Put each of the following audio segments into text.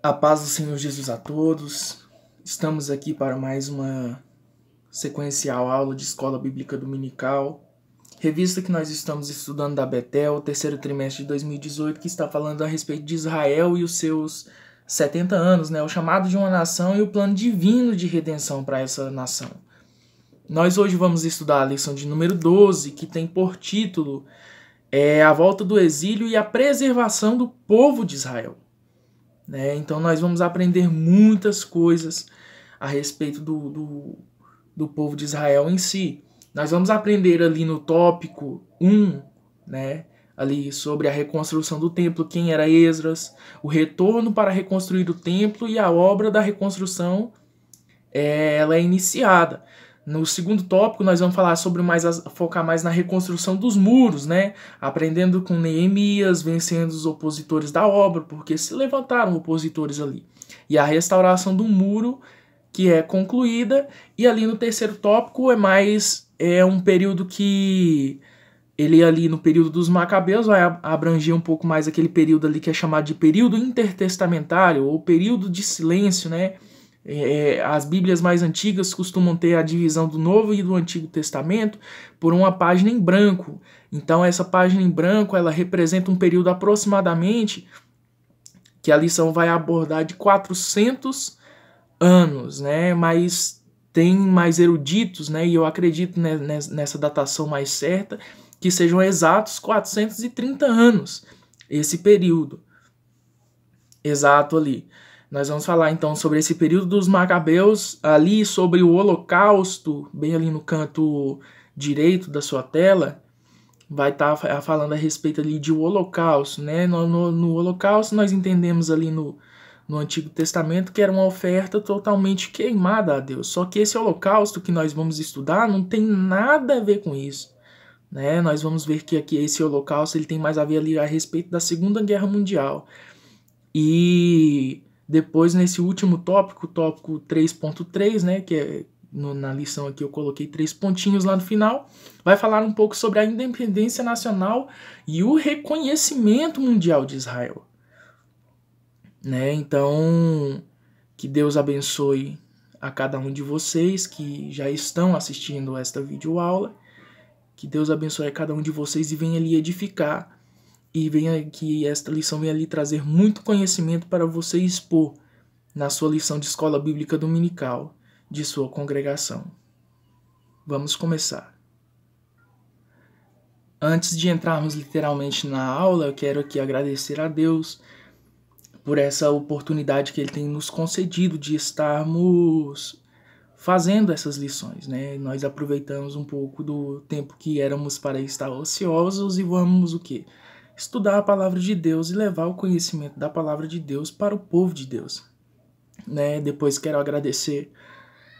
A paz do Senhor Jesus a todos. Estamos aqui para mais uma sequencial aula de Escola Bíblica Dominical. Revista que nós estamos estudando da Betel, terceiro trimestre de 2018, que está falando a respeito de Israel e os seus 70 anos, o chamado de uma nação e o plano divino de redenção para essa nação. Nós hoje vamos estudar a lição de número 12, que tem por título a volta do exílio e a preservação do povo de Israel. Então nós vamos aprender muitas coisas a respeito do povo de Israel em si. Nós vamos aprender ali no tópico 1, ali sobre a reconstrução do templo, quem era Esdras, o retorno para reconstruir o templo e a obra da reconstrução ela é iniciada. No segundo tópico, nós vamos falar focar mais na reconstrução dos muros, aprendendo com Neemias, vencendo os opositores da obra, porque se levantaram opositores ali. E a restauração do muro, que é concluída. E ali no terceiro tópico é um período que ele ali no período dos Macabeus vai abranger um pouco mais aquele período ali que é chamado de período intertestamentário, ou período de silêncio, As Bíblias mais antigas costumam ter a divisão do Novo e do Antigo Testamento por uma página em branco. Então essa página em branco ela representa um período aproximadamente que a lição vai abordar de 400 anos, Mas tem mais eruditos, e eu acredito nessa datação mais certa que sejam exatos 430 anos esse período exato ali. Nós vamos falar então sobre esse período dos Macabeus, ali sobre o Holocausto, bem ali no canto direito da sua tela, vai estar falando a respeito ali de o Holocausto, No Holocausto nós entendemos ali no Antigo Testamento que era uma oferta totalmente queimada a Deus, só que esse Holocausto que nós vamos estudar não tem nada a ver com isso, Nós vamos ver que aqui esse Holocausto ele tem mais a ver ali a respeito da Segunda Guerra Mundial. E depois, nesse último tópico 3.3, que é na lição aqui eu coloquei 3 pontinhos lá no final, vai falar um pouco sobre a independência nacional e o reconhecimento mundial de Israel. Então, que Deus abençoe a cada um de vocês que já estão assistindo esta videoaula, que Deus abençoe a cada um de vocês e venha lhe edificar. E que esta lição venha lhe trazer muito conhecimento para você expor na sua lição de escola bíblica dominical de sua congregação. Vamos começar. Antes de entrarmos literalmente na aula, eu quero aqui agradecer a Deus por essa oportunidade que Ele tem nos concedido de estarmos fazendo essas lições, Nós aproveitamos um pouco do tempo que éramos para estar ociosos e vamos o quê? Estudar a palavra de Deus e levar o conhecimento da palavra de Deus para o povo de Deus. Depois quero agradecer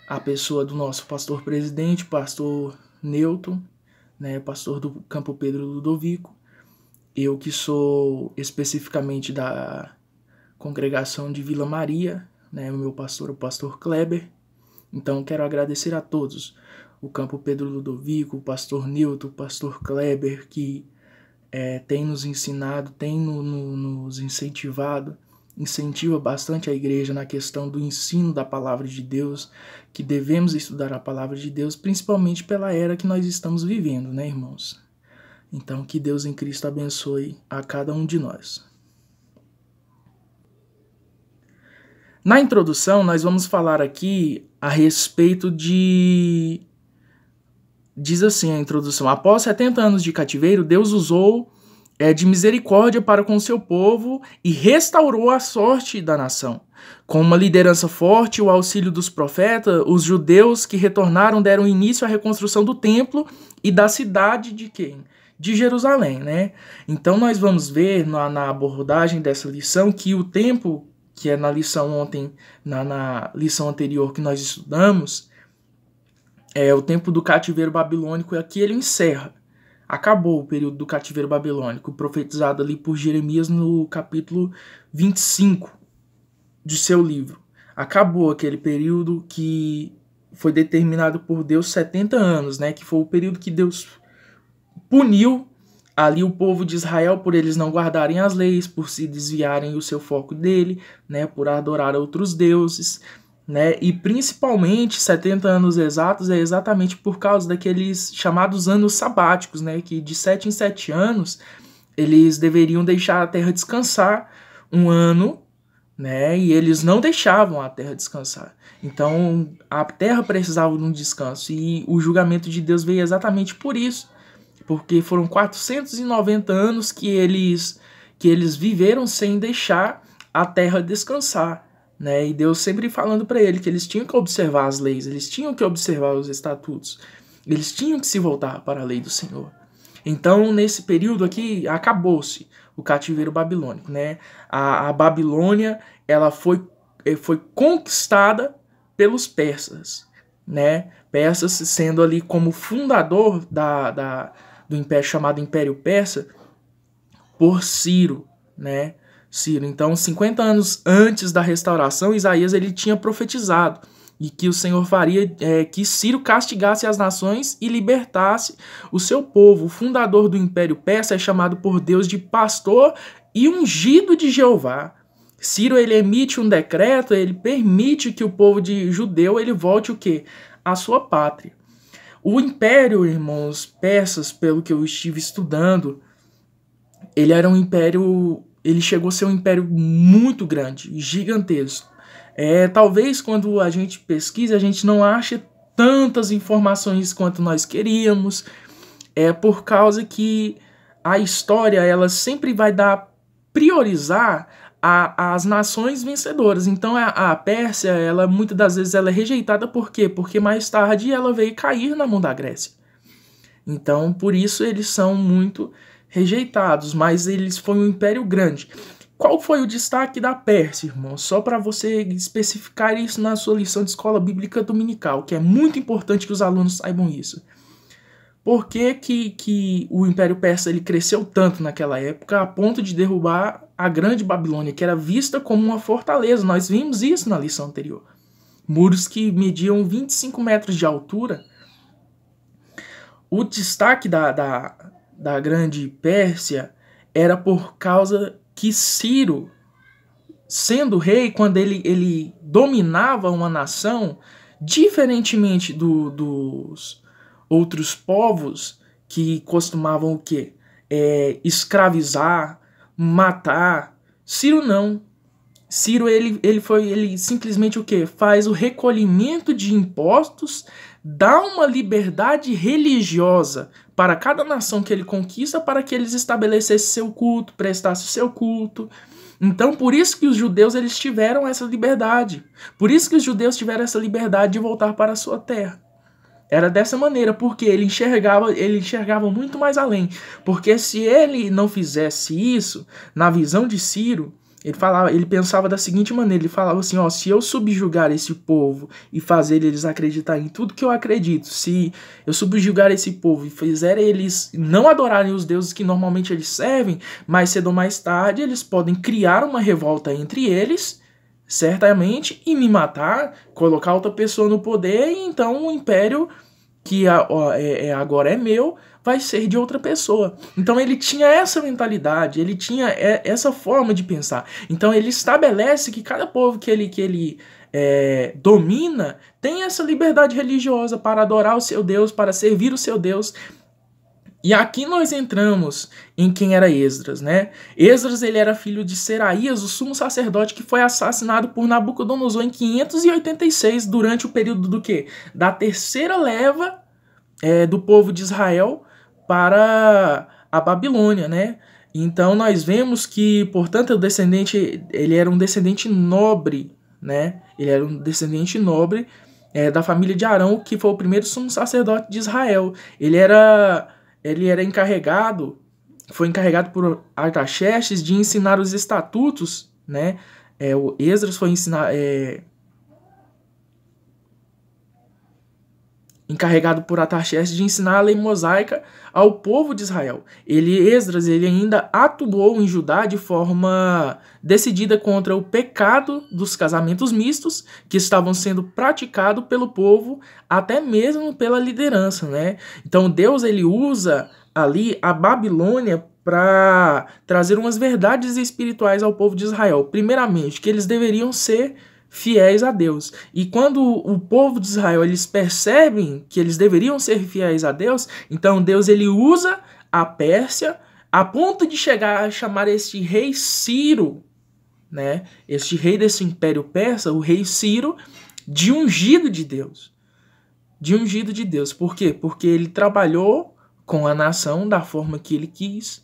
a pessoa do nosso pastor presidente, pastor Newton, pastor do Campo Pedro Ludovico. Eu que sou especificamente da congregação de Vila Maria, o meu pastor, o pastor Kleber. Então quero agradecer a todos, o Campo Pedro Ludovico, o pastor Newton, o pastor Kleber, que tem nos ensinado, tem nos incentivado, incentiva bastante a igreja na questão do ensino da palavra de Deus, que devemos estudar a palavra de Deus, principalmente pela era que nós estamos vivendo, irmãos? Então, que Deus em Cristo abençoe a cada um de nós. Na introdução, nós vamos falar aqui a respeito de... Diz assim a introdução: após 70 anos de cativeiro, Deus usou de misericórdia para com seu povo e restaurou a sorte da nação. Com uma liderança forte e o auxílio dos profetas, os judeus que retornaram deram início à reconstrução do templo e da cidade de quem? De Jerusalém, Então nós vamos ver na abordagem dessa lição que o tempo, que é na lição ontem, na lição anterior que nós estudamos, o tempo do cativeiro babilônico, e aqui ele encerra. Acabou o período do cativeiro babilônico, profetizado ali por Jeremias no capítulo 25 de seu livro. Acabou aquele período que foi determinado por Deus 70 anos, que foi o período que Deus puniu ali o povo de Israel, por eles não guardarem as leis, por se desviarem o seu foco dele, né, por adorar outros deuses, né, e principalmente 70 anos exatos é exatamente por causa daqueles chamados anos sabáticos, né, que de 7 em 7 anos eles deveriam deixar a terra descansar um ano, né, e eles não deixavam a terra descansar. Então a terra precisava de um descanso e o julgamento de Deus veio exatamente por isso, porque foram 490 anos que eles viveram sem deixar a terra descansar, né? E Deus sempre falando para ele que eles tinham que observar as leis, eles tinham que observar os estatutos, eles tinham que se voltar para a lei do Senhor. Então, nesse período aqui, acabou-se o cativeiro babilônico, né? A Babilônia, ela foi conquistada pelos persas, né? Persas sendo ali como fundador do império chamado Império Persa por Ciro, né? Ciro. Então, 50 anos antes da restauração, Isaías ele tinha profetizado e que o Senhor faria que Ciro castigasse as nações e libertasse o seu povo. O fundador do Império Persa é chamado por Deus de pastor e ungido de Jeová. Ciro ele emite um decreto, ele permite que o povo de judeu ele volte o quê? À sua pátria. O império, irmãos, persas, pelo que eu estive estudando, ele era um império, ele chegou a ser um império muito grande, gigantesco. Talvez quando a gente pesquisa, a gente não ache tantas informações quanto nós queríamos, por causa que a história ela sempre vai priorizar as nações vencedoras. Então a Pérsia, ela muitas das vezes ela é rejeitada, por quê? Porque mais tarde ela veio cair na mão da Grécia. Então por isso eles são muito rejeitados, mas eles foram um império grande. Qual foi o destaque da Pérsia, irmão? Só para você especificar isso na sua lição de escola bíblica dominical, que é muito importante que os alunos saibam isso. Por que o Império Persa ele cresceu tanto naquela época a ponto de derrubar a Grande Babilônia, que era vista como uma fortaleza? Nós vimos isso na lição anterior. Muros que mediam 25 metros de altura. O destaque da Grande Pérsia era por causa que Ciro, sendo rei, quando ele dominava uma nação, diferentemente dos outros povos que costumavam o quê? Escravizar, matar. Ciro não. Ciro ele simplesmente o quê? Faz o recolhimento de impostos, dá uma liberdade religiosa para cada nação que ele conquista, para que eles estabelecessem seu culto, prestassem seu culto. Então, por isso que os judeus eles tiveram essa liberdade. Por isso que os judeus tiveram essa liberdade de voltar para a sua terra. Era dessa maneira, porque ele enxergava muito mais além. Porque se ele não fizesse isso, na visão de Ciro, ele pensava da seguinte maneira, ele falava assim, se eu subjugar esse povo e fazer eles acreditarem em tudo que eu acredito, se eu subjugar esse povo e fizer eles não adorarem os deuses que normalmente eles servem, mais cedo ou mais tarde eles podem criar uma revolta entre eles, certamente, e me matar, colocar outra pessoa no poder, e então o império que agora é meu, vai ser de outra pessoa. Então ele tinha essa mentalidade, ele tinha essa forma de pensar. Então ele estabelece que cada povo que ele domina tem essa liberdade religiosa para adorar o seu Deus, para servir o seu Deus. E aqui nós entramos em quem era Esdras, né? Esdras ele era filho de Seraías, o sumo sacerdote, que foi assassinado por Nabucodonosor em 586, durante o período do quê? Da terceira leva do povo de Israel para a Babilônia, né? Então nós vemos que, portanto, ele era um descendente nobre, né? Ele era um descendente nobre da família de Arão, que foi o primeiro sumo sacerdote de Israel. Ele era encarregado, foi encarregado por Artaxerxes de ensinar os estatutos, né? O Esdras foi encarregado por Artaxerxes de ensinar a lei mosaica ao povo de Israel. Esdras ainda atuou em Judá de forma decidida contra o pecado dos casamentos mistos que estavam sendo praticados pelo povo, até mesmo pela liderança, né? Então Deus ele usa ali a Babilônia para trazer umas verdades espirituais ao povo de Israel. Primeiramente, que eles deveriam ser fiéis a Deus. E quando o povo de Israel eles percebem que eles deveriam ser fiéis a Deus, então Deus ele usa a Pérsia a ponto de chegar a chamar este rei Ciro, né? Este rei desse império persa, o rei Ciro, de ungido de Deus. De ungido de Deus. Por quê? Porque ele trabalhou com a nação da forma que ele quis.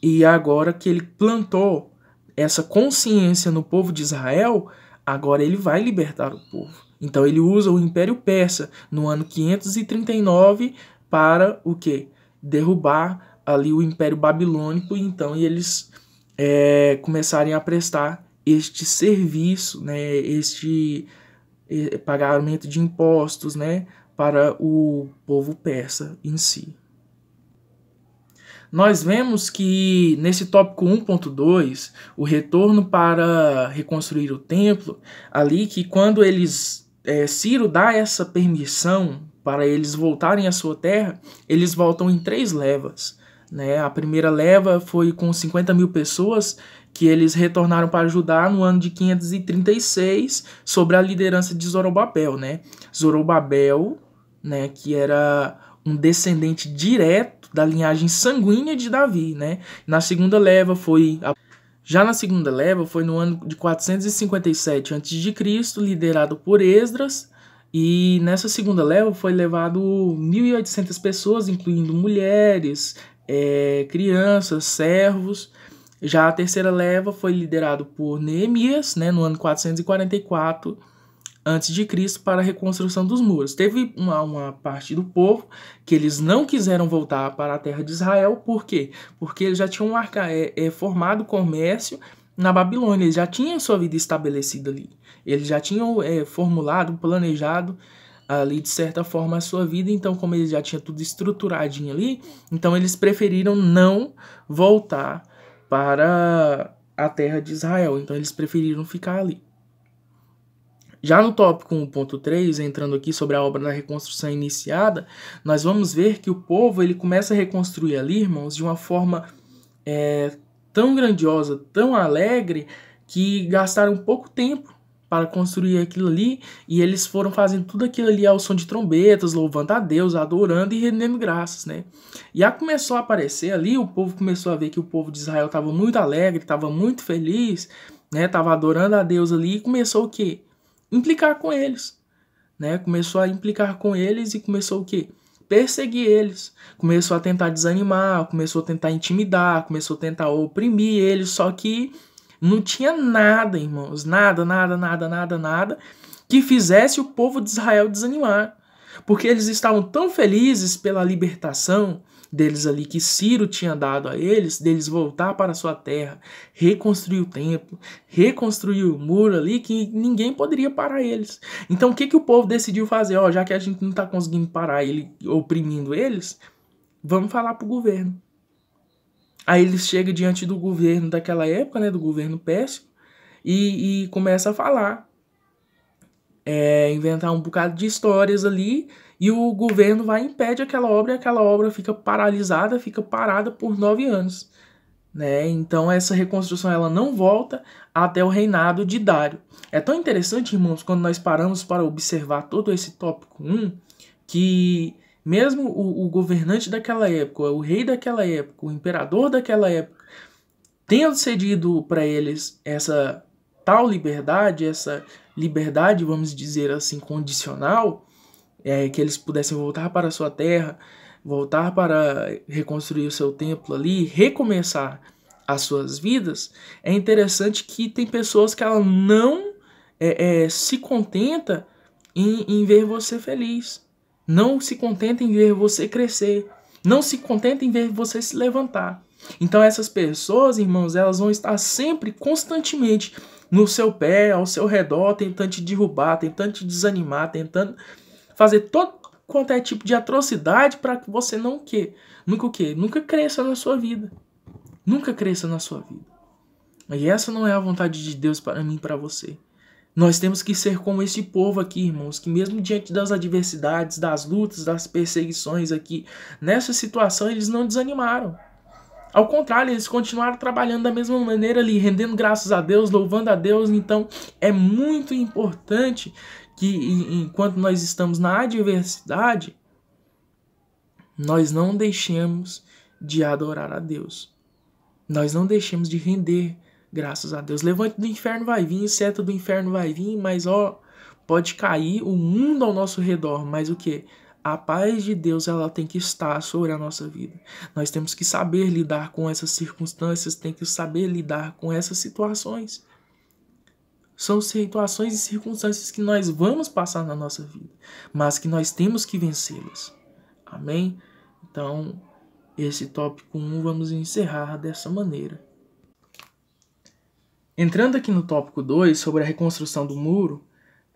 E agora que ele plantou essa consciência no povo de Israel, agora ele vai libertar o povo. Então ele usa o Império Persa no ano 539 para o quê? Derrubar ali o Império Babilônico. Então eles começarem a prestar este serviço, né? Este pagamento de impostos, né? Para o povo persa em si. Nós vemos que nesse tópico 1.2, o retorno para reconstruir o templo, ali que quando eles, Ciro dá essa permissão para eles voltarem à sua terra, eles voltam em 3 levas. Né? A primeira leva foi com 50 mil pessoas que eles retornaram para Judá no ano de 536, sob a liderança de Zorobabel. Né? Zorobabel, né, que era um descendente direto da linhagem sanguínea de Davi, né? Na segunda leva foi no ano de 457 a.C., liderado por Esdras, e nessa segunda leva foi levado 1.800 pessoas, incluindo mulheres, crianças, servos. Já a terceira leva foi liderado por Neemias, né, no ano 444 a.C., para a reconstrução dos muros. Teve uma parte do povo que eles não quiseram voltar para a terra de Israel. Por quê? Porque eles já tinham formado comércio na Babilônia, eles já tinham sua vida estabelecida ali. Eles já tinham formulado, planejado ali de certa forma a sua vida. Então, como eles já tinham tudo estruturadinho ali, então eles preferiram não voltar para a terra de Israel. Então eles preferiram ficar ali. Já no tópico 1.3, entrando aqui sobre a obra da reconstrução iniciada, nós vamos ver que o povo ele começa a reconstruir ali, irmãos, de uma forma tão grandiosa, tão alegre, que gastaram pouco tempo para construir aquilo ali, e eles foram fazendo tudo aquilo ali ao som de trombetas, louvando a Deus, adorando e rendendo graças, né? E aí começou a aparecer ali, o povo começou a ver que o povo de Israel estava muito alegre, estava muito feliz, né? Estava adorando a Deus ali, e começou o quê? Implicar com eles, né? Começou a implicar com eles e começou o quê? Perseguir eles. Começou a tentar desanimar, começou a tentar intimidar, começou a tentar oprimir eles, só que não tinha nada, irmãos, nada que fizesse o povo de Israel desanimar, porque eles estavam tão felizes pela libertação deles ali que Ciro tinha dado a eles, deles voltar para a sua terra, reconstruir o templo, reconstruir o muro ali, que ninguém poderia parar eles. Então o que o povo decidiu fazer? Já que a gente não está conseguindo parar ele, oprimindo eles, vamos falar para o governo. Aí eles chegam diante do governo daquela época, né, do governo pérsio, e começa a falar, inventar um bocado de histórias ali, e o governo vai e impede aquela obra, e aquela obra fica paralisada, fica parada por 9 anos. Né? Então essa reconstrução ela não volta até o reinado de Dário. É tão interessante, irmãos, quando nós paramos para observar todo esse tópico 1, que mesmo o governante daquela época, o rei daquela época, o imperador daquela época, tendo cedido para eles essa tal liberdade, essa liberdade, vamos dizer assim, condicional, que eles pudessem voltar para a sua terra, voltar para reconstruir o seu templo ali, recomeçar as suas vidas, é interessante que tem pessoas que ela não se contenta em ver você feliz, não se contenta em ver você crescer, não se contenta em ver você se levantar. Então essas pessoas, irmãos, elas vão estar sempre, constantemente, no seu pé, ao seu redor, tentando te derrubar, tentando te desanimar, tentando fazer todo quanto é tipo de atrocidade para que você nunca cresça na sua vida. Nunca cresça na sua vida. E essa não é a vontade de Deus para mim e para você. Nós temos que ser como esse povo aqui, irmãos, que mesmo diante das adversidades, das lutas, das perseguições aqui, nessa situação eles não desanimaram. Ao contrário, eles continuaram trabalhando da mesma maneira ali, rendendo graças a Deus, louvando a Deus. Então, é muito importante que enquanto nós estamos na adversidade, nós não deixemos de adorar a Deus. Nós não deixemos de render graças a Deus. Levante do inferno vai vir, seta do inferno vai vir, mas pode cair o mundo ao nosso redor, mas o quê? A paz de Deus, ela tem que estar sobre a nossa vida. Nós temos que saber lidar com essas circunstâncias, tem que saber lidar com essas situações. São situações e circunstâncias que nós vamos passar na nossa vida, mas que nós temos que vencê-las. Amém? Então, esse tópico 1 vamos encerrar dessa maneira. Entrando aqui no tópico 2, sobre a reconstrução do muro,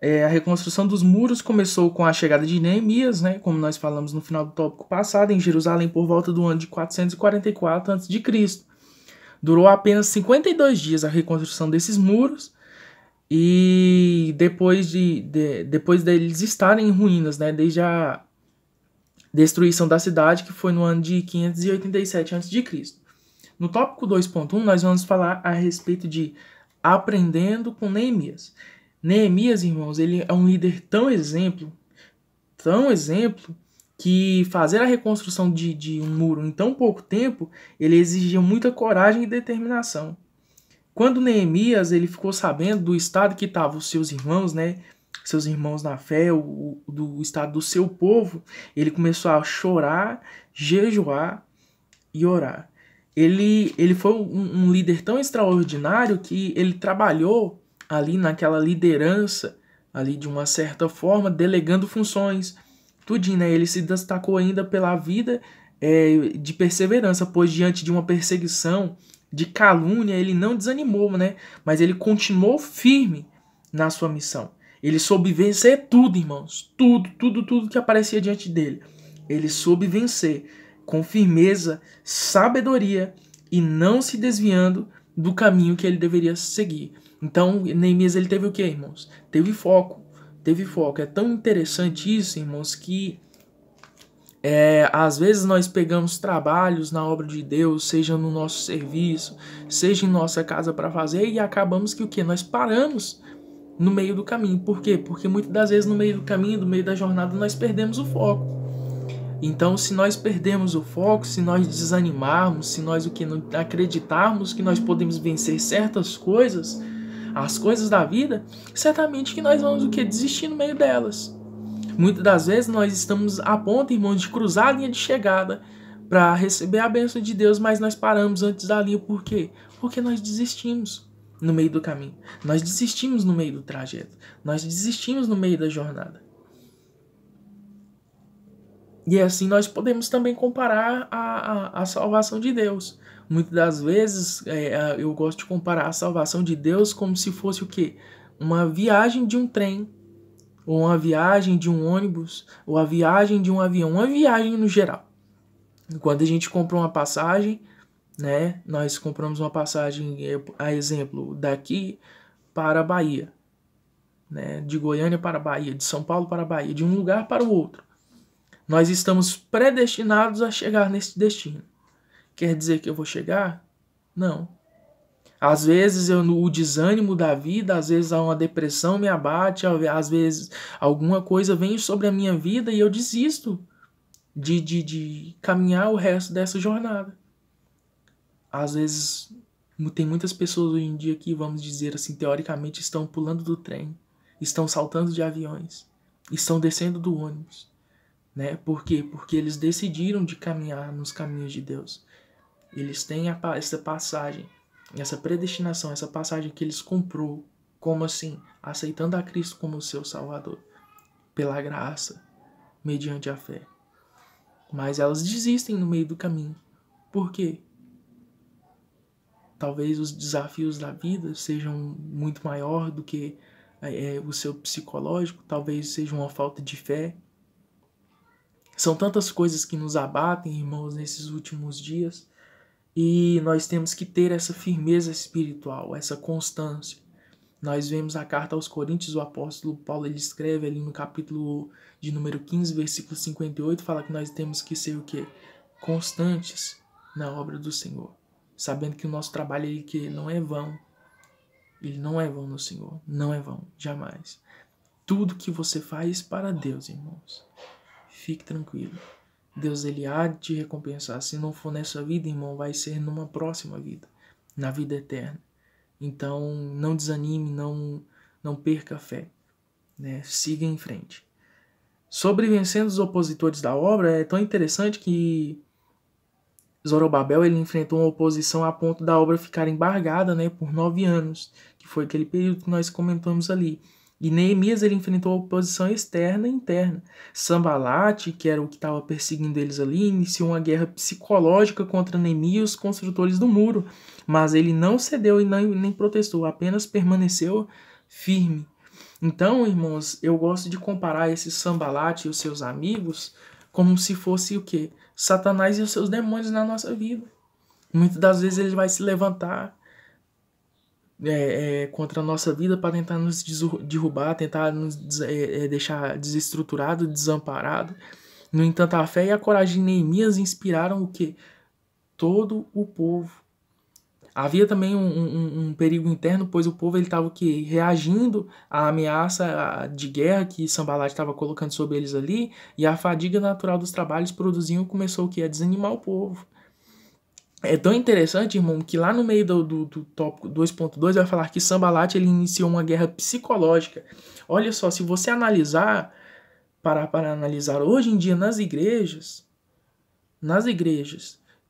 a reconstrução dos muros começou com a chegada de Neemias, né, como nós falamos no final do tópico passado, em Jerusalém por volta do ano de 444 a.C. Durou apenas 52 dias a reconstrução desses muros, e depois deles estarem em ruínas, né, desde a destruição da cidade, que foi no ano de 587 a.C. No tópico 2.1, nós vamos falar a respeito de aprendendo com Neemias. Neemias, irmãos, ele é um líder tão exemplo, que fazer a reconstrução de um muro em tão pouco tempo, ele exigia muita coragem e determinação. Quando Neemias ele ficou sabendo do estado que estavam os seus irmãos, né, seus irmãos na fé, do estado do seu povo, ele começou a chorar, jejuar e orar. Ele foi um líder tão extraordinário que ele trabalhou ali naquela liderança, ali de uma certa forma, delegando funções, tudinho, né? Ele se destacou ainda pela vida de perseverança, pois diante de uma perseguição, de calúnia, ele não desanimou, né? Mas ele continuou firme na sua missão. Ele soube vencer tudo, irmãos, tudo que aparecia diante dele. Ele soube vencer com firmeza, sabedoria e não se desviando do caminho que ele deveria seguir. Então, Neemias, ele teve o quê, irmãos? Teve foco. É tão interessante isso, irmãos, que às vezes nós pegamos trabalhos na obra de Deus, seja no nosso serviço, seja em nossa casa para fazer, e acabamos que o quê? Nós paramos no meio do caminho. Por quê? Porque muitas das vezes no meio do caminho, no meio da jornada, nós perdemos o foco. Então, se nós perdermos o foco, se nós desanimarmos, se nós não acreditarmos que nós podemos vencer certas coisas, as coisas da vida, certamente que nós vamos desistir no meio delas. Muitas das vezes nós estamos a ponto, irmãos, de cruzar a linha de chegada para receber a bênção de Deus, mas nós paramos antes da linha. Por quê? Porque nós desistimos no meio do caminho. Nós desistimos no meio do trajeto. Nós desistimos no meio da jornada. E assim nós podemos também comparar a salvação de Deus. Muitas das vezes eu gosto de comparar a salvação de Deus como se fosse o quê? Uma viagem de um trem, ou uma viagem de um ônibus, ou a viagem de um avião, uma viagem no geral. Quando a gente compra uma passagem, né, nós compramos uma passagem, a exemplo, daqui para a Bahia, né, de Goiânia para a Bahia, de São Paulo para a Bahia, de um lugar para o outro. Nós estamos predestinados a chegar nesse destino. Quer dizer que eu vou chegar? Não. Às vezes o desânimo da vida, às vezes uma depressão me abate, às vezes alguma coisa vem sobre a minha vida e eu desisto de caminhar o resto dessa jornada. Às vezes tem muitas pessoas hoje em dia que, vamos dizer assim, teoricamente estão pulando do trem, estão saltando de aviões, estão descendo do ônibus. Né? Por quê? Porque eles decidiram de caminhar nos caminhos de Deus. Eles têm essa passagem, essa predestinação, essa passagem que eles comprou. Como assim? Aceitando a Cristo como seu Salvador. Pela graça, mediante a fé. Mas elas desistem no meio do caminho. Por quê? Talvez os desafios da vida sejam muito maior do que o seu psicológico. Talvez seja uma falta de fé. São tantas coisas que nos abatem, irmãos, nesses últimos dias. E nós temos que ter essa firmeza espiritual, essa constância. Nós vemos a carta aos Coríntios, o apóstolo Paulo ele escreve ali no capítulo de número 15, versículo 58, fala que nós temos que ser o quê? Constantes na obra do Senhor, sabendo que o nosso trabalho ele que não é vão. Ele não é vão no Senhor, não é vão, jamais. Tudo que você faz para Deus, irmãos. Fique tranquilo. Deus ele há de te recompensar. Se não for nessa vida, irmão, vai ser numa próxima vida, na vida eterna. Então, não desanime, não perca a fé, né? Siga em frente. Sobre vencendo os opositores da obra, é tão interessante que Zorobabel ele enfrentou uma oposição a ponto da obra ficar embargada, né, por 9 anos, que foi aquele período que nós comentamos ali. E Neemias ele enfrentou oposição externa e interna. Sanbalate, que era o que estava perseguindo eles ali, iniciou uma guerra psicológica contra Neemias, os construtores do muro. Mas ele não cedeu e nem protestou, apenas permaneceu firme. Então, irmãos, eu gosto de comparar esse Sanbalate e os seus amigos como se fosse o quê? Satanás e os seus demônios na nossa vida. Muitas das vezes ele vai se levantar contra a nossa vida para tentar nos derrubar, tentar nos deixar desestruturado, desamparado. No entanto, a fé e a coragem de Neemias inspiraram o quê? Todo o povo. Havia também um perigo interno, pois o povo estava reagindo à ameaça de guerra que Sanbalate estava colocando sobre eles ali, e a fadiga natural dos trabalhos produziam começou a desanimar o povo. É tão interessante, irmão, que lá no meio do tópico 2.2 vai falar que Sanbalate ele iniciou uma guerra psicológica. Olha só, se você analisar, para analisar hoje em dia nas igrejas,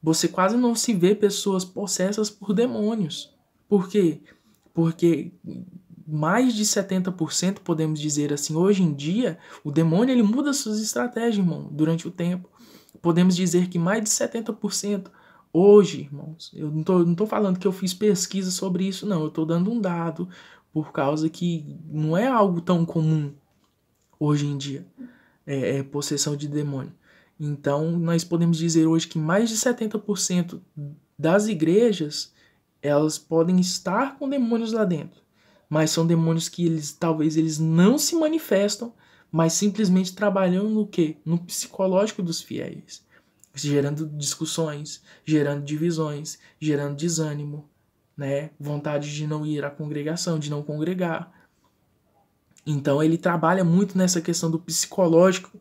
você quase não se vê pessoas possessas por demônios. Por quê? Porque mais de 70%, podemos dizer assim, hoje em dia, o demônio ele muda suas estratégias, irmão, durante o tempo. Podemos dizer que mais de 70% hoje, irmãos, eu não tô falando que eu fiz pesquisa sobre isso, não. Eu estou dando um dado por causa que não é algo tão comum hoje em dia, possessão de demônio. Então, nós podemos dizer hoje que mais de 70% das igrejas, elas podem estar com demônios lá dentro. Mas são demônios que talvez eles não se manifestam, mas simplesmente trabalhando no quê? No psicológico dos fiéis. Gerando discussões, gerando divisões, gerando desânimo, né? Vontade de não ir à congregação, de não congregar. Então ele trabalha muito nessa questão do psicológico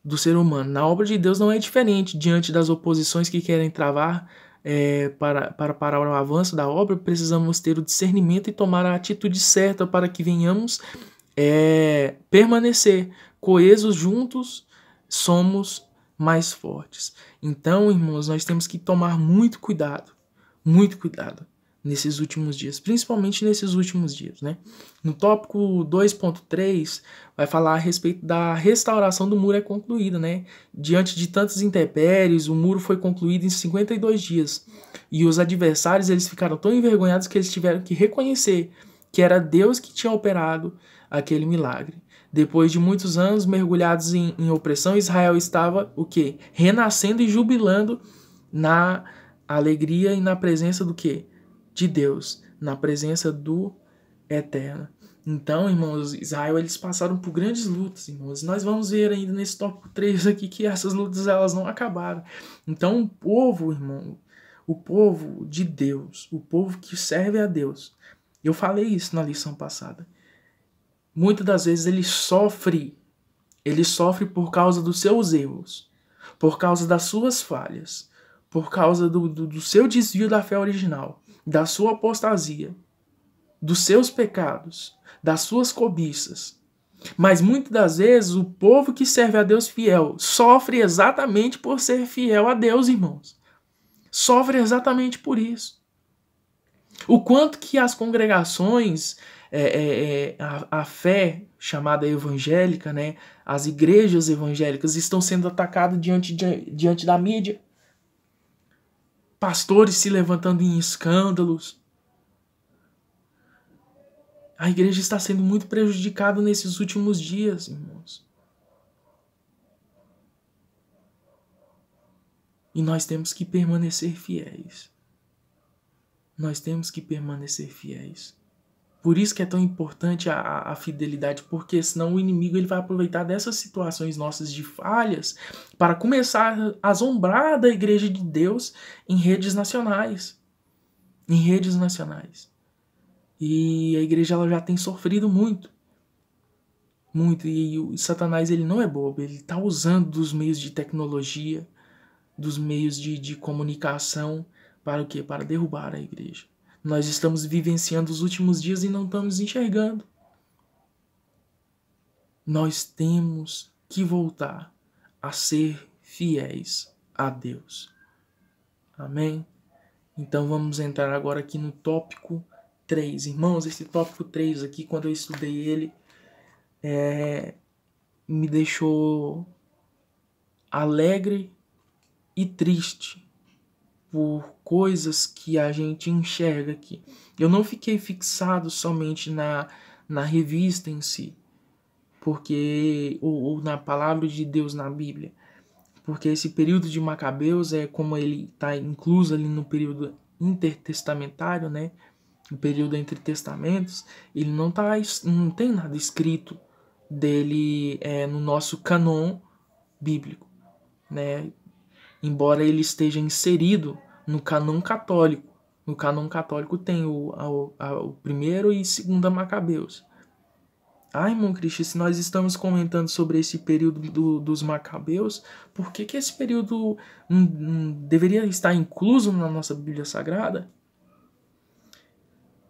do ser humano. Na obra de Deus não é diferente. Diante das oposições que querem travar para parar o avanço da obra, precisamos ter o discernimento e tomar a atitude certa para que venhamos permanecer coesos juntos, somos mais fortes. Então, irmãos, nós temos que tomar muito cuidado nesses últimos dias, principalmente nesses últimos dias, né? No tópico 2.3 vai falar a respeito da restauração do muro concluída, né? Diante de tantos intempéries, o muro foi concluído em 52 dias. E os adversários, eles ficaram tão envergonhados que eles tiveram que reconhecer que era Deus que tinha operado aquele milagre. Depois de muitos anos mergulhados em opressão, Israel estava o quê? Renascendo e jubilando na alegria e na presença do quê? De Deus, na presença do Eterno. Então, irmãos, Israel, eles passaram por grandes lutas, irmãos. Nós vamos ver ainda nesse tópico 3 aqui que essas lutas, elas não acabaram. Então, o povo, irmão, o povo de Deus, o povo que serve a Deus, eu falei isso na lição passada. Muitas das vezes ele sofre por causa dos seus erros, por causa das suas falhas, por causa do seu desvio da fé original, da sua apostasia, dos seus pecados, das suas cobiças. Mas muitas das vezes o povo que serve a Deus fiel sofre exatamente por ser fiel a Deus, irmãos. Sofre exatamente por isso. O quanto que as congregações, a fé chamada evangélica, né, as igrejas evangélicas estão sendo atacadas diante da mídia. Pastores se levantando em escândalos. A igreja está sendo muito prejudicada nesses últimos dias, irmãos. E nós temos que permanecer fiéis. nós temos que permanecer fiéis. Por isso que é tão importante a fidelidade, porque senão o inimigo ele vai aproveitar dessas situações nossas de falhas para começar a zombar da igreja de Deus em redes nacionais. Em redes nacionais. E a igreja ela já tem sofrido muito. Muito. E o Satanás ele não é bobo, ele está usando dos meios de tecnologia, dos meios de comunicação para o quê? Para derrubar a igreja. Nós estamos vivenciando os últimos dias e não estamos enxergando. Nós temos que voltar a ser fiéis a Deus. Amém? Então vamos entrar agora aqui no tópico 3. Irmãos, esse tópico 3 aqui, quando eu estudei ele, me deixou alegre e triste por coisas que a gente enxerga aqui. Eu não fiquei fixado somente na revista em si, porque ou na palavra de Deus na Bíblia, porque esse período de Macabeus é como ele está incluso ali no período intertestamentário, né? O período entre testamentos, ele não tem nada escrito dele no nosso canon bíblico, né? Embora ele esteja inserido no canon católico. No canon católico tem o primeiro e segunda Macabeus. Irmão Cristian, se nós estamos comentando sobre esse período dos Macabeus, por que esse período deveria estar incluso na nossa Bíblia Sagrada?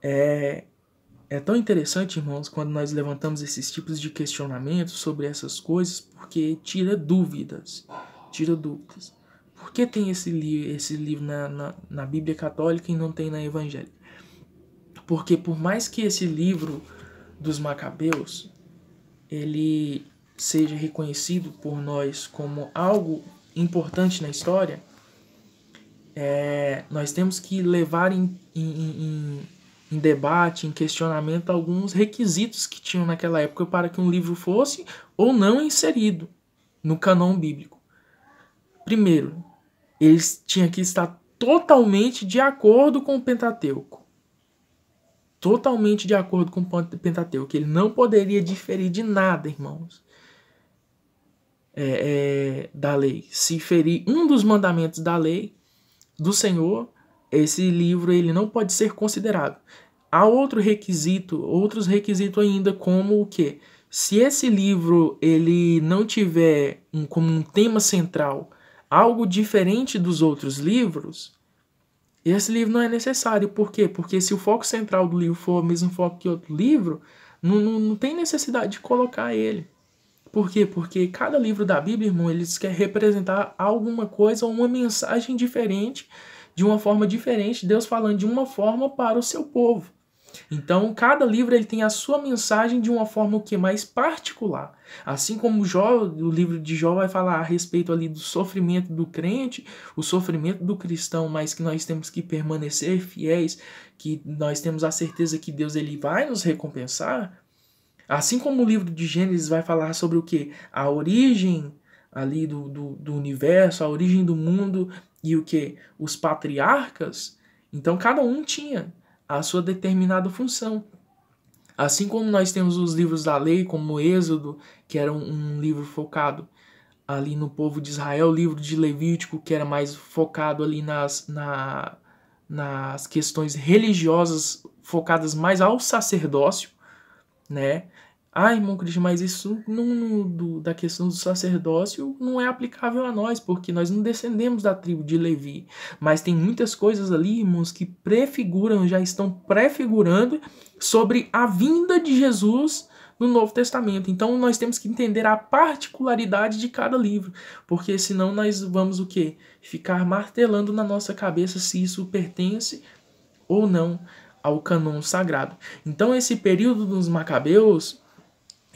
É tão interessante, irmãos, quando nós levantamos esses tipos de questionamentos sobre essas coisas, porque tira dúvidas. Tira dúvidas. Por que tem esse livro na Bíblia Católica e não tem na Evangélica? Porque por mais que esse livro dos Macabeus ele seja reconhecido por nós como algo importante na história, nós temos que levar em debate, em questionamento, alguns requisitos que tinham naquela época para que um livro fosse ou não inserido no canon bíblico. Primeiro, eles tinham que estar totalmente de acordo com o Pentateuco. Totalmente de acordo com o Pentateuco. Ele não poderia diferir de nada, irmãos, da lei. Se ferir um dos mandamentos da lei do Senhor, esse livro ele não pode ser considerado. Há outros requisitos ainda, como o quê? Se esse livro ele não tiver como um tema central algo diferente dos outros livros, esse livro não é necessário. Por quê? Porque se o foco central do livro for o mesmo foco que outro livro, não tem necessidade de colocar ele. Por quê? Porque cada livro da Bíblia, irmão, eles quer representar alguma coisa ou uma mensagem diferente, de uma forma diferente, Deus falando de uma forma para o seu povo. Então, cada livro ele tem a sua mensagem de uma forma mais particular. Assim como o livro de Jó vai falar a respeito ali do sofrimento do crente, o sofrimento do cristão, mas que nós temos que permanecer fiéis, que nós temos a certeza que Deus ele vai nos recompensar. Assim como o livro de Gênesis vai falar sobre o quê? A origem ali do universo, a origem do mundo e o quê? Os patriarcas. Então, cada um tinha a sua determinada função. Assim como nós temos os livros da lei, como o Êxodo, que era um livro focado ali no povo de Israel, o livro de Levítico, que era mais focado ali nas questões religiosas, focadas mais ao sacerdócio, né? Irmão Cristian, mas isso da questão do sacerdócio não é aplicável a nós, porque nós não descendemos da tribo de Levi. Mas tem muitas coisas ali, irmãos, que já estão prefigurando sobre a vinda de Jesus no Novo Testamento. Então nós temos que entender a particularidade de cada livro, porque senão nós vamos o quê? Ficar martelando na nossa cabeça se isso pertence ou não ao canon sagrado. Então esse período dos Macabeus,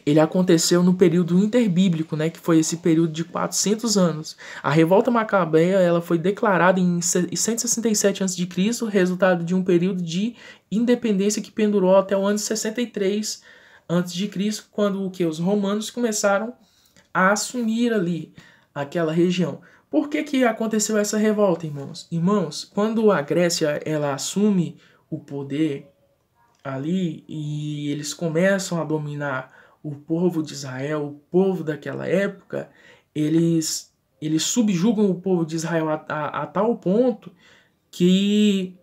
ele aconteceu no período interbíblico, né, que foi esse período de 400 anos. A revolta macabeia ela foi declarada em 167 a.C., resultado de um período de independência que pendurou até o ano 63 a.C., quando os romanos começaram a assumir ali aquela região. Por que aconteceu essa revolta, irmãos? Irmãos, quando a Grécia ela assume o poder ali e eles começam a dominar o povo de Israel, o povo daquela época, eles subjugam o povo de Israel a tal ponto que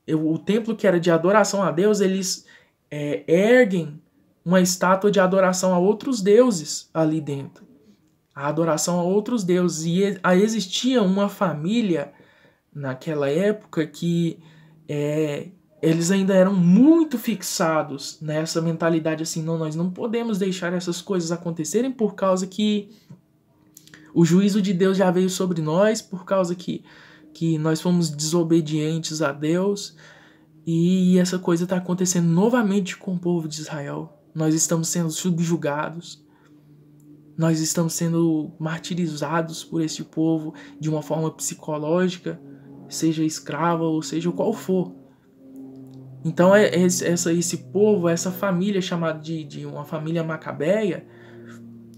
o templo que era de adoração a Deus, eles erguem uma estátua de adoração a outros deuses ali dentro. A adoração a outros deuses. E existia uma família naquela época que eles ainda eram muito fixados nessa mentalidade assim, não, nós não podemos deixar essas coisas acontecerem por causa que o juízo de Deus já veio sobre nós, por causa que nós fomos desobedientes a Deus, e essa coisa está acontecendo novamente com o povo de Israel. Nós estamos sendo subjugados, nós estamos sendo martirizados por esse povo de uma forma psicológica, seja escrava ou seja qual for. Então esse povo, essa família chamada de uma família macabeia,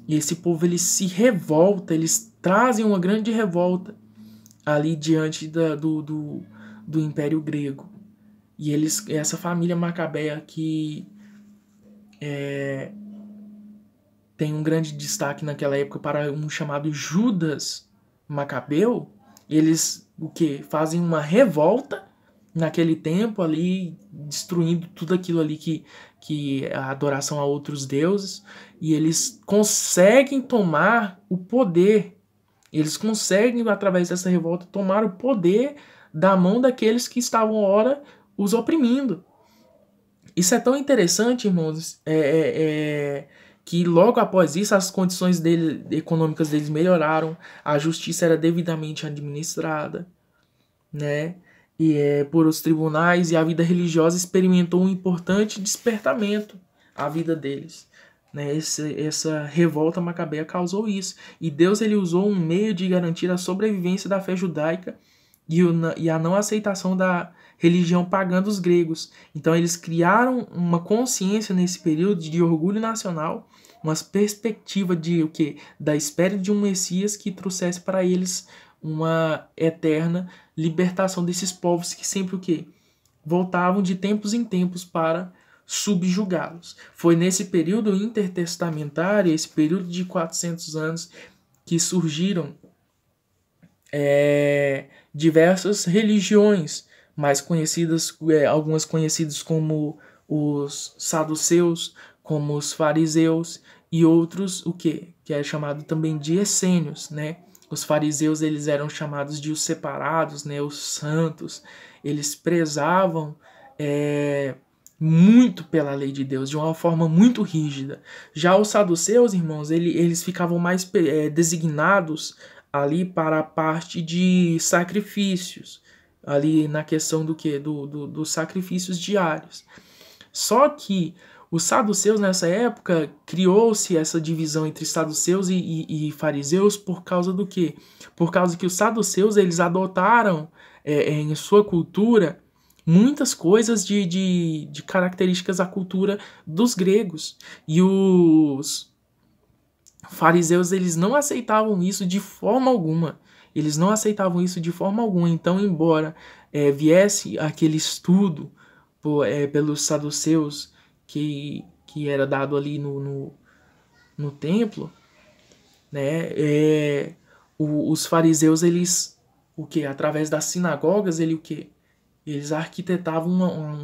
e esse povo ele se revolta, eles trazem uma grande revolta ali diante do Império Grego. E essa família macabeia que tem um grande destaque naquela época para um chamado Judas Macabeu, eles fazem uma revolta naquele tempo ali, destruindo tudo aquilo ali que a adoração a outros deuses, e eles conseguem tomar o poder. Eles conseguem, através dessa revolta, tomar o poder da mão daqueles que estavam, ora, os oprimindo. Isso é tão interessante, irmãos, que logo após isso as condições econômicas deles melhoraram, a justiça era devidamente administrada, né? Por os tribunais, e a vida religiosa experimentou um importante despertamento à vida deles. Né? Essa revolta macabeia causou isso. E Deus ele usou um meio de garantir a sobrevivência da fé judaica e a não aceitação da religião pagã dos gregos. Então eles criaram uma consciência nesse período de orgulho nacional, uma perspectiva da espera de um Messias que trouxesse para eles uma eterna libertação desses povos que sempre voltavam de tempos em tempos para subjugá-los. Foi nesse período intertestamentário, esse período de 400 anos, que surgiram diversas religiões mais conhecidas, algumas conhecidas como os saduceus, como os fariseus, e outros que é chamado também de essênios, né? Os fariseus eles eram chamados de os separados, né? Os santos. Eles prezavam muito pela lei de Deus, de uma forma muito rígida. Já os saduceus, irmãos, eles ficavam mais designados ali para a parte de sacrifícios, ali na questão dos sacrifícios diários. Só que os saduceus, nessa época, criou-se essa divisão entre saduceus e fariseus por causa do quê? Por causa que os saduceus eles adotaram em sua cultura muitas coisas de características da cultura dos gregos. E os fariseus eles não aceitavam isso de forma alguma. Eles não aceitavam isso de forma alguma. Então, embora viesse aquele estudo pelos saduceus que era dado ali no templo, né? Os fariseus, eles, através das sinagogas, eles arquitetavam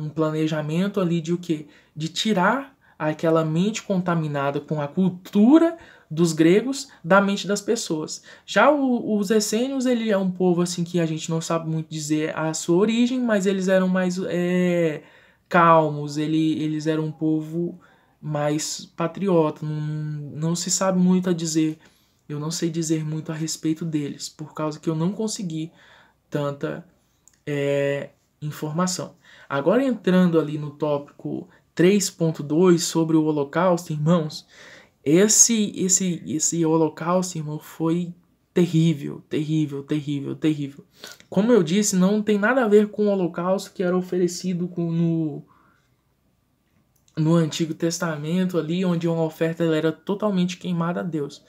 um planejamento ali de tirar aquela mente contaminada com a cultura dos gregos da mente das pessoas. Já os essênios, ele é um povo assim que a gente não sabe muito dizer a sua origem, mas eles eram mais calmos, eles eram um povo mais patriota, não se sabe muito a dizer, eu não sei dizer muito a respeito deles, por causa que eu não consegui tanta informação. Agora entrando ali no tópico 3.2 sobre o Holocausto, irmãos, esse Holocausto, irmão, foi terrível, terrível, terrível, terrível. Como eu disse, não tem nada a ver com o Holocausto que era oferecido no Antigo Testamento ali, onde uma oferta ela era totalmente queimada a Deus.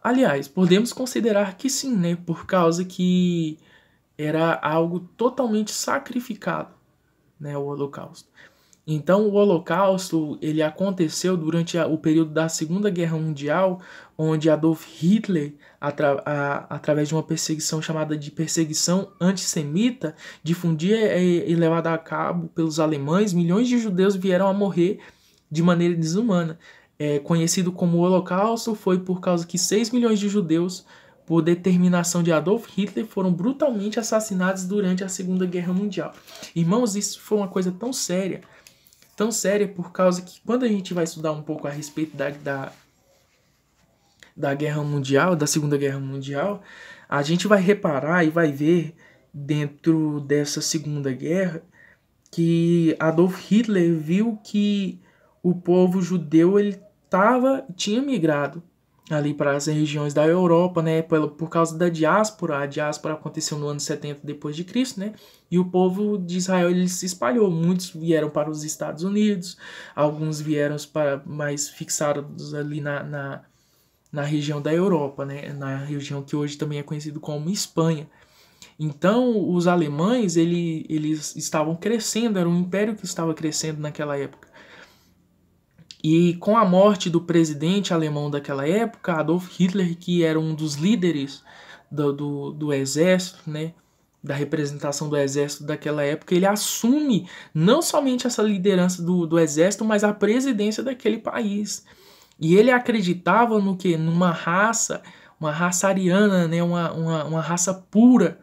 Aliás, podemos considerar que sim, né? Por causa que era algo totalmente sacrificado, né? O Holocausto. Então, o Holocausto ele aconteceu durante o período da Segunda Guerra Mundial, onde Adolf Hitler, através de uma perseguição chamada de perseguição antissemita, difundia e levada a cabo pelos alemães, milhões de judeus vieram a morrer de maneira desumana. Conhecido como Holocausto foi por causa que 6 milhões de judeus, por determinação de Adolf Hitler, foram brutalmente assassinados durante a Segunda Guerra Mundial. Irmãos, isso foi uma coisa tão séria por causa que quando a gente vai estudar um pouco a respeito da Guerra Mundial, da Segunda Guerra Mundial, a gente vai reparar e vai ver dentro dessa Segunda Guerra que Adolf Hitler viu que o povo judeu ele tinha migrado ali para as regiões da Europa, né, por causa da diáspora. A diáspora aconteceu no ano 70 depois de Cristo, né? E o povo de Israel ele se espalhou. Muitos vieram para os Estados Unidos, alguns vieram para mais fixados ali na região da Europa, né? Na região que hoje também é conhecido como Espanha. Então, os alemães eles estavam crescendo, era um império que estava crescendo naquela época. E com a morte do presidente alemão daquela época, Adolf Hitler, que era um dos líderes do exército, né, da representação do exército daquela época, ele assume não somente essa liderança do exército, mas a presidência daquele país. E ele acreditava no quê? Numa raça, uma raça ariana, né, uma raça pura.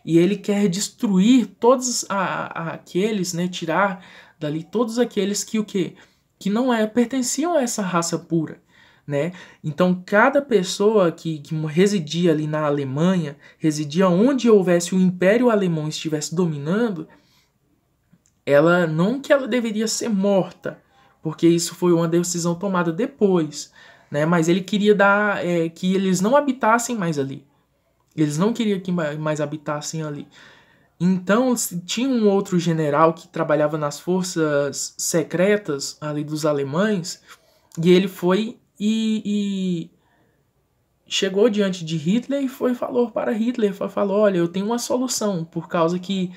E ele quer destruir todos aqueles, né, tirar dali todos aqueles que o quê? Que não pertenciam a essa raça pura, né? Então, cada pessoa que residia ali na Alemanha, residia onde houvesse o Império Alemão estivesse dominando, ela não que ela deveria ser morta, porque isso foi uma decisão tomada depois, né? Mas ele queria que eles não habitassem mais ali. Eles não queriam que mais habitassem ali. Então, tinha um outro general que trabalhava nas forças secretas ali dos alemães, e ele foi e chegou diante de Hitler e falou para Hitler, falou, olha, eu tenho uma solução, por causa que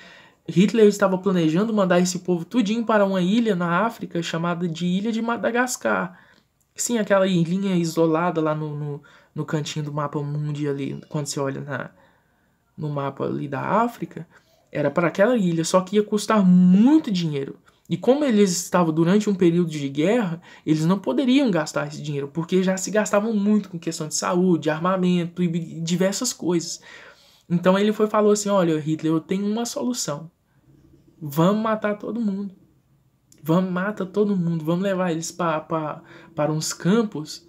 Hitler estava planejando mandar esse povo tudinho para uma ilha na África chamada de Ilha de Madagascar. Sim, aquela ilhinha isolada lá no cantinho do mapa mundi ali, quando você olha no mapa ali da África, era para aquela ilha, só que ia custar muito dinheiro. E como eles estavam durante um período de guerra, eles não poderiam gastar esse dinheiro, porque já se gastavam muito com questão de saúde, armamento e diversas coisas. Então ele falou assim, olha, Hitler, eu tenho uma solução. Vamos matar todo mundo. Vamos matar todo mundo. Vamos levar eles para uns campos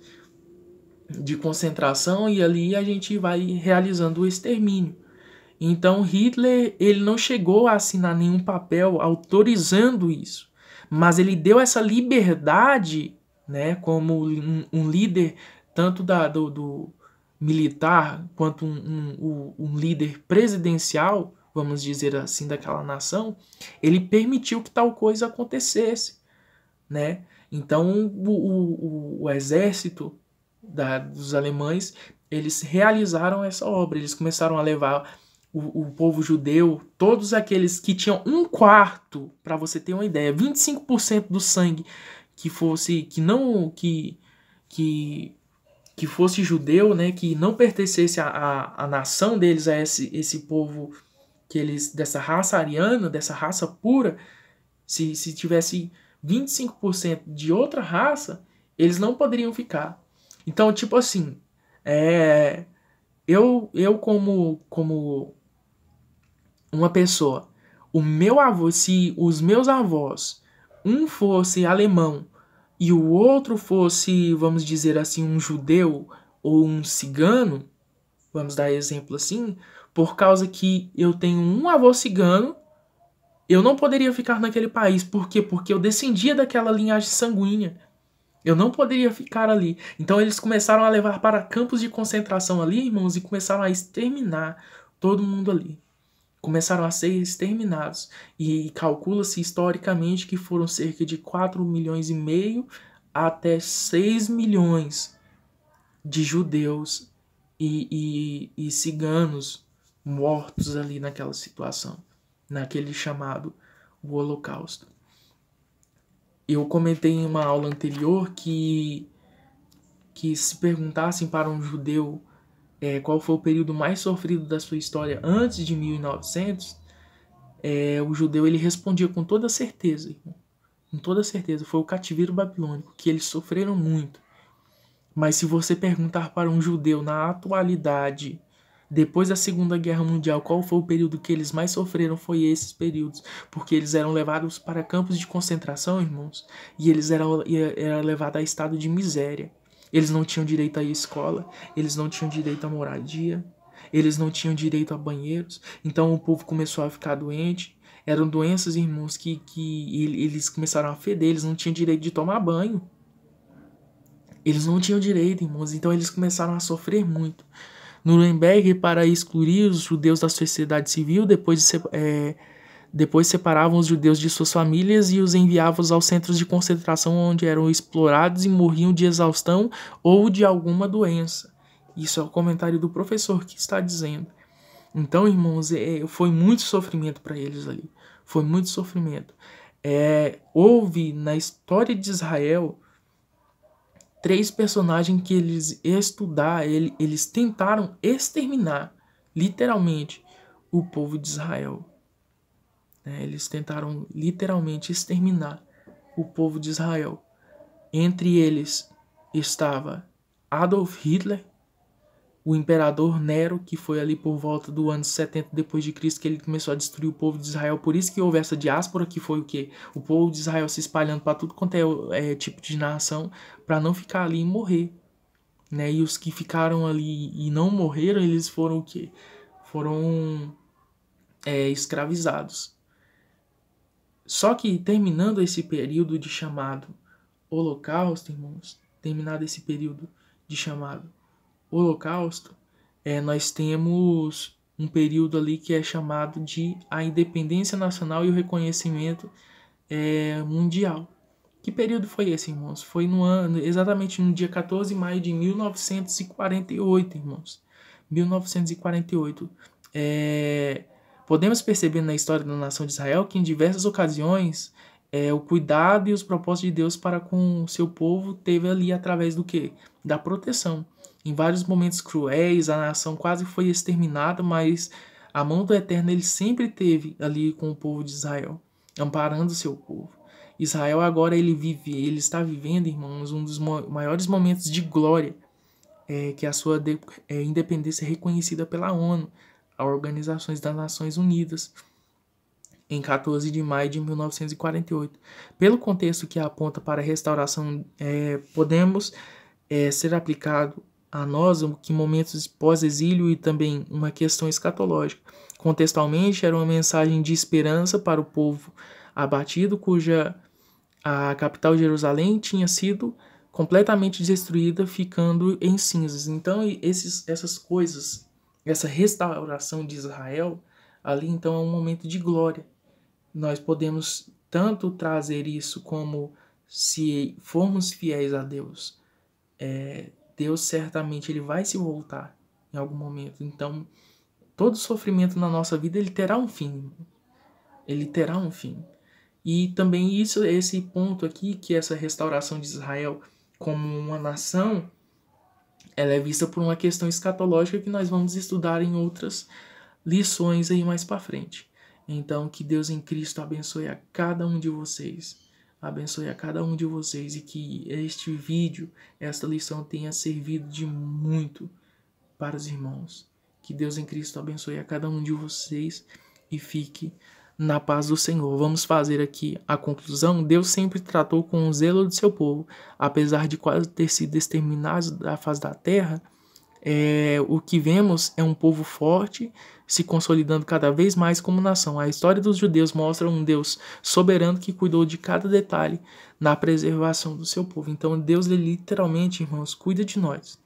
de concentração e ali a gente vai realizando o extermínio. Então Hitler ele não chegou a assinar nenhum papel autorizando isso, mas ele deu essa liberdade, né, como um líder tanto do militar quanto um líder presidencial, vamos dizer assim, daquela nação. Ele permitiu que tal coisa acontecesse, né? Então o exército dos alemães eles realizaram essa obra, eles começaram a levar o povo judeu, todos aqueles que tinham 1/4, para você ter uma ideia, 25% do sangue que fosse que fosse judeu, né, que não pertencesse à nação deles, a esse povo que eles dessa raça ariana, dessa raça pura, se tivesse 25% de outra raça, eles não poderiam ficar. Então, tipo assim, eu como uma pessoa, o meu avô, se os meus avós, um fosse alemão e o outro fosse, vamos dizer assim, um judeu ou um cigano, vamos dar exemplo assim, por causa que eu tenho um avô cigano, eu não poderia ficar naquele país. Por quê? Porque eu descendia daquela linhagem sanguínea. Eu não poderia ficar ali. Então eles começaram a levar para campos de concentração ali, irmãos, e começaram a exterminar todo mundo ali. Começaram a ser exterminados. E calcula-se historicamente que foram cerca de 4,5 milhões até 6 milhões de judeus e ciganos mortos ali naquela situação, naquele chamado o Holocausto. Eu comentei em uma aula anterior que se perguntassem para um judeu qual foi o período mais sofrido da sua história antes de 1900, o judeu ele respondia com toda certeza, irmão. Com toda certeza, foi o cativeiro babilônico, que eles sofreram muito. Mas se você perguntar para um judeu na atualidade, depois da Segunda Guerra Mundial, qual foi o período que eles mais sofreram, foi esses períodos. Porque eles eram levados para campos de concentração, irmãos, e eles eram levados a estado de miséria. Eles não tinham direito à escola, eles não tinham direito à moradia, eles não tinham direito a banheiros. Então o povo começou a ficar doente. Eram doenças, irmãos, que eles começaram a feder, eles não tinham direito de tomar banho. Eles não tinham direito, irmãos, então eles começaram a sofrer muito. Nuremberg, para excluir os judeus da sociedade civil, depois separavam os judeus de suas famílias e os enviavam aos centros de concentração, onde eram explorados e morriam de exaustão ou de alguma doença. Isso é o comentário do professor que está dizendo. Então, irmãos, foi muito sofrimento para eles ali. Foi muito sofrimento. Houve na história de Israel 3 personagens que eles tentaram exterminar, literalmente, o povo de Israel. Eles tentaram literalmente exterminar o povo de Israel. Entre eles estava Adolf Hitler, o imperador Nero, que foi ali por volta do ano 70 depois de Cristo que ele começou a destruir o povo de Israel. Por isso que houve essa diáspora, que foi o quê? O povo de Israel se espalhando para tudo quanto é tipo de nação, para não ficar ali e morrer. E os que ficaram ali e não morreram, eles foram o quê? Foram escravizados. Só que terminando esse período de chamado Holocausto, irmãos, terminado esse período de chamado Holocausto, nós temos um período ali que é chamado de a independência nacional e o reconhecimento mundial. Que período foi esse, irmãos? Foi exatamente no dia 14 de maio de 1948, irmãos. 1948. Podemos perceber na história da nação de Israel que em diversas ocasiões o cuidado e os propósitos de Deus para com o seu povo teve ali através do quê? Da proteção. Em vários momentos cruéis, a nação quase foi exterminada, mas a mão do Eterno ele sempre teve ali com o povo de Israel, amparando o seu povo. Israel agora ele está vivendo, irmãos, um dos maiores momentos de glória, que a sua independência é reconhecida pela ONU, a Organização das Nações Unidas, em 14 de maio de 1948. Pelo contexto que aponta para a restauração, podemos ser aplicado a nós que momentos pós-exílio e também uma questão escatológica. Contextualmente, era uma mensagem de esperança para o povo abatido, cuja a capital Jerusalém tinha sido completamente destruída, ficando em cinzas. Então, essas coisas, essa restauração de Israel, ali então é um momento de glória. Nós podemos tanto trazer isso como se formos fiéis a Deus, Deus certamente ele vai se voltar em algum momento. Então, todo sofrimento na nossa vida ele terá um fim. Ele terá um fim. E também esse ponto aqui, que essa restauração de Israel como uma nação, ela é vista por uma questão escatológica que nós vamos estudar em outras lições aí mais para frente. Então, que Deus em Cristo abençoe a cada um de vocês. Abençoe a cada um de vocês e que este vídeo, esta lição tenha servido de muito para os irmãos. Que Deus em Cristo abençoe a cada um de vocês e fique na paz do Senhor. Vamos fazer aqui a conclusão. Deus sempre tratou com o zelo de seu povo. Apesar de quase ter sido exterminado da face da terra, o que vemos é um povo forte, se consolidando cada vez mais como nação. A história dos judeus mostra um Deus soberano que cuidou de cada detalhe na preservação do seu povo. Então Deus, ele literalmente, irmãos, cuida de nós.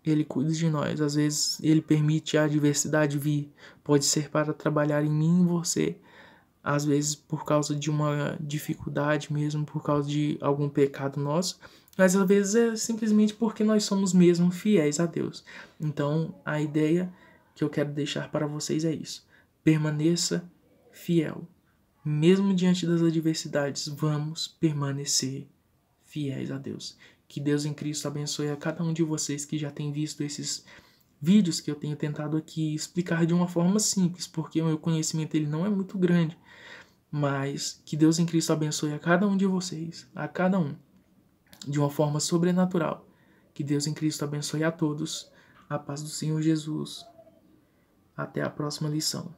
Ele cuida de nós. Às vezes ele permite a adversidade vir. Pode ser para trabalhar em mim e em você. às vezes por causa de uma dificuldade mesmo, por causa de algum pecado nosso, mas às vezes é simplesmente porque nós somos mesmo fiéis a Deus. Então, a ideia que eu quero deixar para vocês é isso: permaneça fiel. Mesmo diante das adversidades, vamos permanecer fiéis a Deus. Que Deus em Cristo abençoe a cada um de vocês que já tem visto esses vídeos que eu tenho tentado aqui explicar de uma forma simples, porque o meu conhecimento ele não é muito grande, mas que Deus em Cristo abençoe a cada um de vocês, a cada um, de uma forma sobrenatural. Que Deus em Cristo abençoe a todos. A paz do Senhor Jesus. Até a próxima lição.